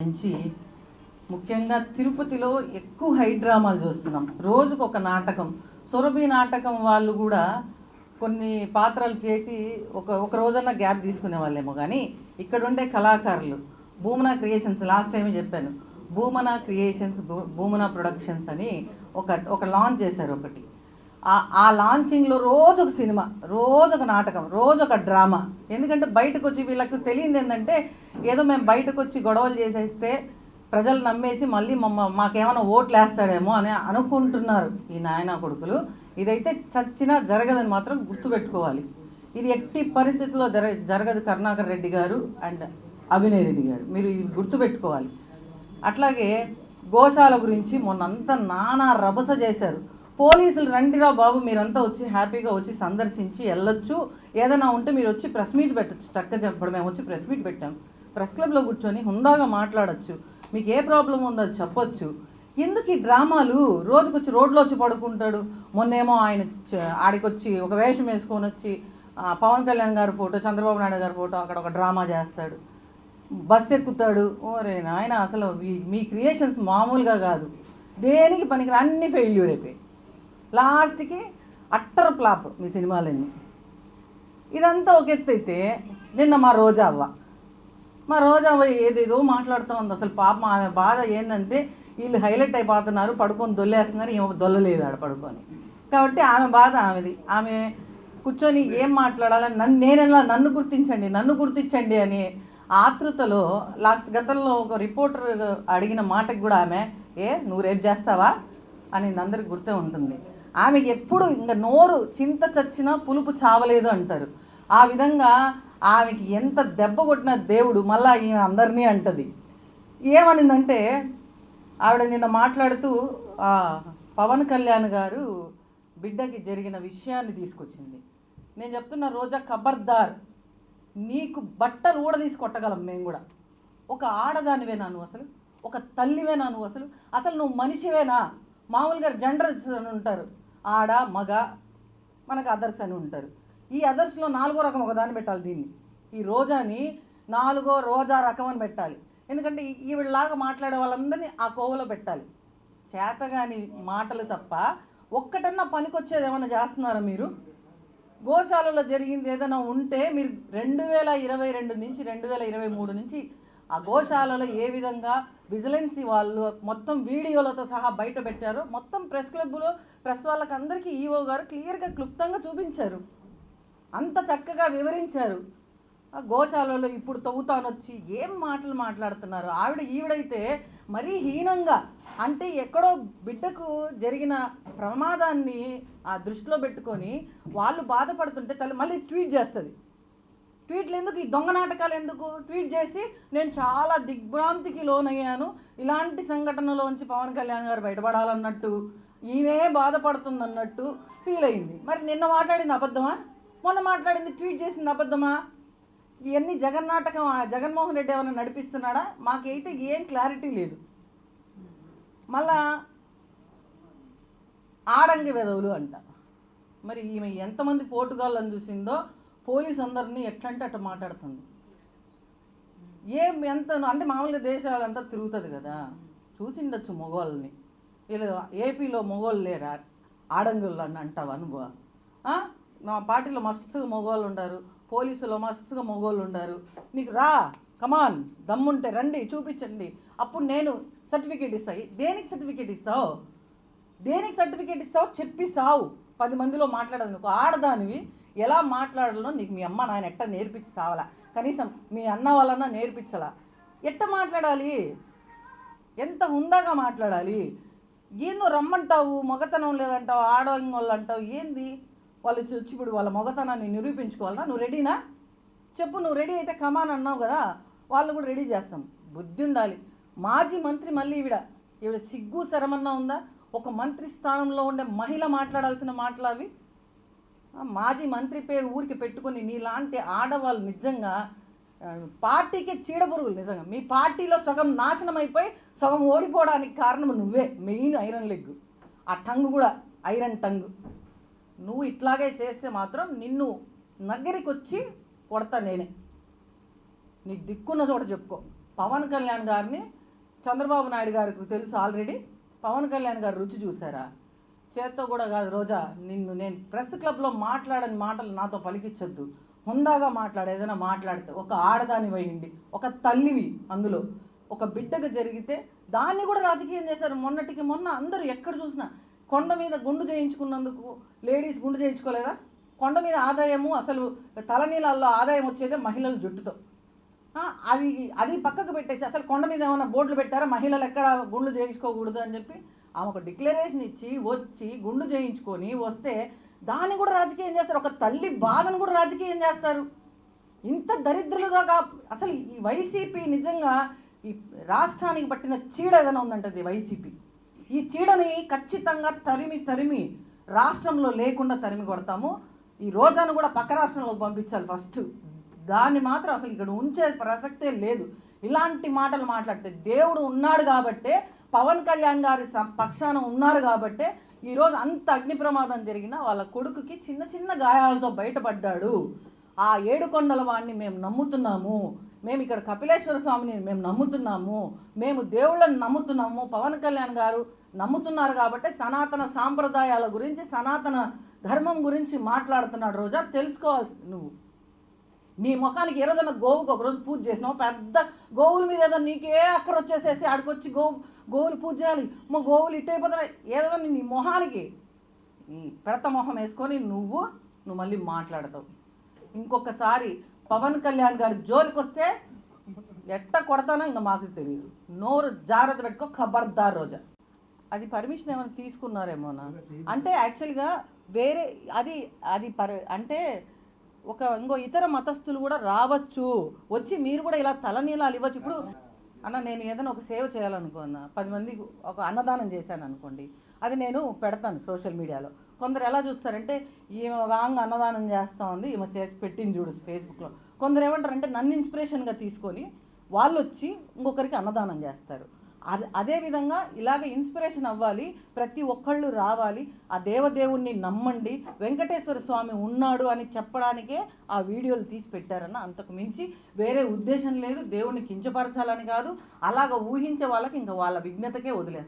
నుంచి ముఖ్యంగా తిరుపతిలో ఎక్కువ హై డ్రామాలు చూస్తున్నాం. రోజుకు ఒక నాటకం. సురభి నాటకం వాళ్ళు కూడా కొన్ని పాత్రలు చేసి ఒక రోజన్నా గ్యాప్ తీసుకునే వాళ్ళేమో, కానీ ఇక్కడ ఉండే కళాకారులు భూమన క్రియేషన్స్, లాస్ట్ టైమే చెప్పాను, భూమన క్రియేషన్స్, భూమన ప్రొడక్షన్స్ అని ఒక లాంచ్ చేశారు ఒకటి. ఆ లాంచింగ్లో రోజు ఒక సినిమా, రోజు ఒక నాటకం, రోజు ఒక డ్రామా. ఎందుకంటే బయటకు వచ్చి వీళ్ళకి తెలియదు ఏంటంటే, ఏదో మేము బయటకు వచ్చి గొడవలు చేసేస్తే ప్రజలు నమ్మేసి మళ్ళీ మాకేమైనా ఓట్లు వేస్తాడేమో అని అనుకుంటున్నారు ఈ నాయనా కొడుకులు. ఇదైతే చచ్చినా జరగదని మాత్రం గుర్తుపెట్టుకోవాలి. ఇది ఎట్టి పరిస్థితుల్లో జరగదు. కరుణాకర్ రెడ్డి గారు అండ్ అభినయ్ రెడ్డి గారు, మీరు ఇది గుర్తుపెట్టుకోవాలి. అట్లాగే గోశాల గురించి మొన్నంతా నానా రభస చేశారు. పోలీసులు రండిరా బాబు, మీరంతా వచ్చి హ్యాపీగా వచ్చి సందర్శించి వెళ్ళొచ్చు, ఏదైనా ఉంటే మీరు వచ్చి ప్రెస్ మీట్ పెట్టచ్చు. చక్కగా చెప్పడం, మేము వచ్చి ప్రెస్ మీట్ పెట్టాం, ప్రెస్ క్లబ్లో కూర్చొని హుందాగా మాట్లాడచ్చు, మీకు ఏ ప్రాబ్లం ఉందో చెప్పొచ్చు. ఎందుకు ఈ డ్రామాలు? రోజుకొచ్చి రోడ్లో వచ్చి పడుకుంటాడు. మొన్నేమో ఆయన ఆడికొచ్చి ఒక వేషం వేసుకొని వచ్చి పవన్ కళ్యాణ్ గారి ఫోటో, చంద్రబాబు నాయుడు గారి ఫోటో అక్కడ ఒక డ్రామా చేస్తాడు, బస్సు ఎక్కుతాడు. ఓరే నాయన, అసలు మీ క్రియేషన్స్ మామూలుగా కాదు. దేనికి పనికి అన్ని ఫెయిల్యూర్ అయిపోయి లాస్ట్కి అట్టర్ ఫ్లాప్ మీ సినిమాలన్నీ. ఇదంతా ఒక ఎత్తు అయితే, నిన్న మా రోజావ్వ ఏదేదో మాట్లాడుతూ ఉంది. అసలు పాపం ఆమె బాధ ఏంటంటే, వీళ్ళు హైలైట్ అయిపోతున్నారు, పడుకొని దొల్లేస్తున్నారు, ఏమో దొల్లలేదు ఆడ పడుకొని. కాబట్టి ఆమె బాధ ఆమెది. ఆమె కూర్చొని ఏం మాట్లాడాలని నన్ను గుర్తించండి అని ఆతృతలో గతంలో ఒక రిపోర్టర్ అడిగిన మాటకు కూడా ఆమె నువ్వు రేపు చేస్తావా అని అందరికి గుర్తే ఉంటుంది. ఆమెకి ఎప్పుడు ఇంకా నోరు చింత చచ్చినా పులుపు చావలేదు అంటారు. ఆ విధంగా ఆమెకి ఎంత దెబ్బ కొట్టిన దేవుడు మళ్ళీ ఈమె అందరినీ అంటది. ఏమనిందంటే, ఆవిడ నిన్న మాట్లాడుతూ పవన్ కళ్యాణ్ గారు బిడ్డకి జరిగిన విషయాన్ని తీసుకొచ్చింది. నేను చెప్తున్నా, రోజా ఖబర్దార్, నీకు బట్టలు కూడా తీసి కొట్టగలం మేము కూడా. ఒక ఆడదానివేనా నువ్వు? అసలు ఒక తల్లివేనా నువ్వు? అసలు నువ్వు మనిషివేనా? మామూలుగా జెండర్స్ అని ఉంటారు, ఆడ మగ, మనకు అదర్స్ అని ఉంటారు. ఈ అదర్స్లో 4వ రకం ఒకదాన్ని పెట్టాలి. దీన్ని, ఈ రోజాని 4వ రోజా రకం అని పెట్టాలి. ఎందుకంటే ఈవిడలాగా మాట్లాడే వాళ్ళందరినీ ఆ కోవలో పెట్టాలి. చేతగాని మాటలు తప్ప ఒక్కటన్నా పనికొచ్చేది ఏమైనా చేస్తున్నారా మీరు? గోశాలలో జరిగింది ఏదైనా ఉంటే మీరు 2022 నుంచి 2023 నుంచి ఆ గోశాలలో ఏ విధంగా విజిలెన్సీ వాళ్ళు మొత్తం వీడియోలతో సహా బయట పెట్టారో మొత్తం ప్రెస్ క్లబ్లో ప్రెస్ వాళ్ళకి అందరికీ ఈఓ గారు క్లియర్గా క్లుప్తంగా చూపించారు, అంత చక్కగా వివరించారు. ఆ గోశాలలో ఇప్పుడు తవ్వుతానొచ్చి ఏం మాటలు మాట్లాడుతున్నారు. ఈవిడైతే మరీ హీనంగా, అంటే ఎక్కడో బిడ్డకు జరిగిన ప్రమాదాన్ని ఆ దృష్టిలో పెట్టుకొని వాళ్ళు బాధపడుతుంటే మళ్ళీ ట్వీట్ చేస్తుంది. ట్వీట్లు ఎందుకు? ఈ దొంగ నాటకాలు ఎందుకు? ట్వీట్ చేసి నేను చాలా దిగ్భ్రాంతికి లోనయ్యాను, ఇలాంటి సంఘటనలోంచి పవన్ కళ్యాణ్ గారు బయటపడాలన్నట్టు, ఈమె బాధపడుతుందన్నట్టు ఫీల్ అయింది. మరి నిన్న మాట్లాడింది అబద్ధమా? మొన్న మాట్లాడింది, ట్వీట్ చేసింది అబద్ధమా? ఇవన్నీ జగన్నాటకం. జగన్మోహన్ రెడ్డి ఏమైనా నడిపిస్తున్నాడా? మాకైతే ఏం క్లారిటీ లేదు. మళ్ళా ఆడంగి వెధవులు అంట. మరి ఈమె ఎంతమంది పోటుగాళ్ళని చూసిందో, పోలీసు అందరినీ ఎట్లంటే అట్లా మాట్లాడుతుంది. ఎంత అంటే మామూలుగా దేశాలంతా తిరుగుతుంది కదా, చూసిండొచ్చు మగవాళ్ళని. వీళ్ళు ఏపీలో మగవాళ్ళు లేరా ఆడంగుళ్ళు అని అంటావా నువ్వు? మా పార్టీలో మస్తుగా మగవాళ్ళు ఉండారు, పోలీసులో మస్తుగా మగవాళ్ళు ఉండారు. నీకు రా, కమాన్, దమ్ముంటే రండి, చూపించండి, అప్పుడు నేను సర్టిఫికేట్ ఇస్తాయి. దేనికి సర్టిఫికేట్ ఇస్తావు? చెప్పి సావు. 10 మందిలో మాట్లాడదు. నువ్వు ఆడదానివి, ఎలా మాట్లాడాలో నీకు మీ అమ్మ నాయన ఎట్ట నేర్పించి సావాలా? కనీసం మీ అన్న వాళ్ళన్నా నేర్పించాలా? ఎట్ట మాట్లాడాలి? ఎంత హుందాగా మాట్లాడాలి? ఏందో రమ్మంటావు, మగతనం లేదంటావు, ఆడవాళ్ళు అంటావు. ఏంది? వాళ్ళు వచ్చి ఇప్పుడు వాళ్ళ మగతనాన్ని నిరూపించుకోవాలన్నా? నువ్వు రెడీనా? చెప్పు. నువ్వు రెడీ అయితే కమాన్ అన్నావు కదా, వాళ్ళు కూడా రెడీ చేస్తాం. బుద్ధి ఉండాలి. మాజీ మంత్రి మళ్ళీ ఈవిడ సిగ్గు శరమన్నా ఉందా? ఒక మంత్రి స్థానంలో ఉండే మహిళ మాట్లాడాల్సిన మాటలు అవి. మాజీ మంత్రి పేరు ఊరికి పెట్టుకొని నీలాంటి ఆడవాళ్ళు నిజంగా పార్టీకే చీడపురుగులు. నిజంగా మీ పార్టీలో సగం నాశనం అయిపోయి సగం ఓడిపోవడానికి కారణం నువ్వే. మెయిన్ ఐరన్ లెగ్, ఆ టంగ్ కూడా ఐరన్ టంగ్. నువ్వు ఇట్లాగే చేస్తే మాత్రం నిన్ను నగ్గరికి వచ్చి కొడతా నేనే. నీకు దిక్కున్న చోట చెప్పుకో. పవన్ కళ్యాణ్ గారిని చంద్రబాబు నాయుడు గారికి తెలుసు ఆల్రెడీ. పవన్ కళ్యాణ్ గారు రుచి చూసారా? చేత్తో కూడా కాదు రోజా, నిన్ను నేను ప్రెస్ క్లబ్లో మాట్లాడని మాటలు నాతో పలికించొద్దు. హుందాగా మాట్లాడే, ఏదైనా మాట్లాడితే ఒక ఆడదాని వేయండి, ఒక తల్లివి, అందులో ఒక బిడ్డకు జరిగితే దాన్ని కూడా రాజకీయం చేశారు. మొన్నటికి మొన్న అందరూ ఎక్కడ చూసినా కొండ మీద గుండు చేయించుకున్నందుకు లేడీస్ గుండు చేయించుకోలేదా? కొండ మీద ఆదాయము, అసలు తలనీళ్ళల్లో ఆదాయం వచ్చేదే మహిళల జుట్టుతో. అది అది పక్కకు పెట్టేసి అసలు కొండ మీద ఏమైనా బోర్డులు పెట్టారా మహిళలు ఎక్కడ గుండు చేయించుకోకూడదు అని చెప్పి ఆమె ఒక డిక్లరేషన్ ఇచ్చి వచ్చి గుండు చేయించుకొని వస్తే దాన్ని కూడా రాజకీయం చేస్తారు. ఒక తల్లి బాధను కూడా రాజకీయం చేస్తారు. ఇంత దరిద్రులుగా అసలు ఈ వైసీపీ నిజంగా ఈ రాష్ట్రానికి పట్టిన చీడ ఏదైనా ఉందంటే అది వైసీపీ. ఈ చీడని ఖచ్చితంగా తరిమి రాష్ట్రంలో లేకుండా తరిమి కొడతాము. ఈ రోజాను కూడా పక్క రాష్ట్రంలోకి పంపించాలి ఫస్ట్. దాన్ని మాత్రం అసలు ఇక్కడ ఉంచే ప్రసక్తే లేదు. ఇలాంటి మాటలు మాట్లాడితే దేవుడు ఉన్నాడు కాబట్టే, పవన్ కళ్యాణ్ గారి పక్షాన ఉన్నారు కాబట్టే ఈరోజు అంత అగ్ని ప్రమాదం జరిగినా వాళ్ళ కొడుకుకి చిన్న చిన్న గాయాలతో బయటపడ్డాడు. ఆ ఏడుకొండల వాడిని మేము నమ్ముతున్నాము, మేము ఇక్కడ కపిలేశ్వర స్వామిని మేము నమ్ముతున్నాము, మేము దేవుళ్ళని నమ్ముతున్నాము, పవన్ కళ్యాణ్ గారు నమ్ముతున్నారు కాబట్టి సనాతన సాంప్రదాయాల గురించి, సనాతన ధర్మం గురించి మాట్లాడుతున్నాడు. రోజా తెలుసుకోవాల్సింది నువ్వు. నీ ముఖానికి ఏదైనా గోవుకి ఒకరోజు పూజ చేసినావు, పెద్ద గోవుల మీద ఏదో నీకే అక్కర వచ్చేసేసి ఆడికొచ్చి గోవులు పూజ చేయాలి, మా గోవులు ఇట్టయిపోతున్నాయి ఏదో నీ మొహానికి ఈ పెడత మొహం వేసుకొని నువ్వు మళ్ళీ మాట్లాడతావు. ఇంకొకసారి పవన్ కళ్యాణ్ గారి జోలికి వస్తే ఎట్ట కొడతానో ఇంకా మాకు తెలియదు. నోరు జాగ్రత్త పెట్టుకో, ఖబర్దార్ రోజా. అది పర్మిషన్ ఏమైనా తీసుకున్నారేమోనా అంటే యాక్చువల్గా వేరే అది అంటే ఇంకో ఇతర మతస్థులు కూడా రావచ్చు, వచ్చి మీరు కూడా ఇలా తలనీలాలు ఇవ్వచ్చు. ఇప్పుడు అన్న నేను ఏదైనా ఒక సేవ చేయాలనుకున్నా, 10 మందికి ఒక అన్నదానం చేశాను అనుకోండి, అది నేను పెడతాను సోషల్ మీడియాలో. కొందరు ఎలా చూస్తారంటే ఈమె రాంగ్ అన్నదానం చేస్తూ ఉంది, ఈమె చేసి పెట్టింది చూడు ఫేస్బుక్లో. కొందరు ఏమంటారంటే నన్ను ఇన్స్పిరేషన్గా తీసుకొని వాళ్ళు వచ్చి ఇంకొకరికి అన్నదానం చేస్తారు. అదేవిధంగా ఇలాగ ఇన్స్పిరేషన్ అవ్వాలి, ప్రతి ఒక్కళ్ళు రావాలి, ఆ దేవదేవుణ్ణి నమ్మండి, వెంకటేశ్వర స్వామి ఉన్నాడు అని చెప్పడానికే ఆ వీడియోలు తీసి పెట్టారన్న. అంతకు మించి వేరే ఉద్దేశం లేదు. దేవుణ్ణి కించపరచాలని కాదు. అలాగ ఊహించే వాళ్ళకి ఇంకా వాళ్ళ విఘ్నతకే వదిలేస్తారు.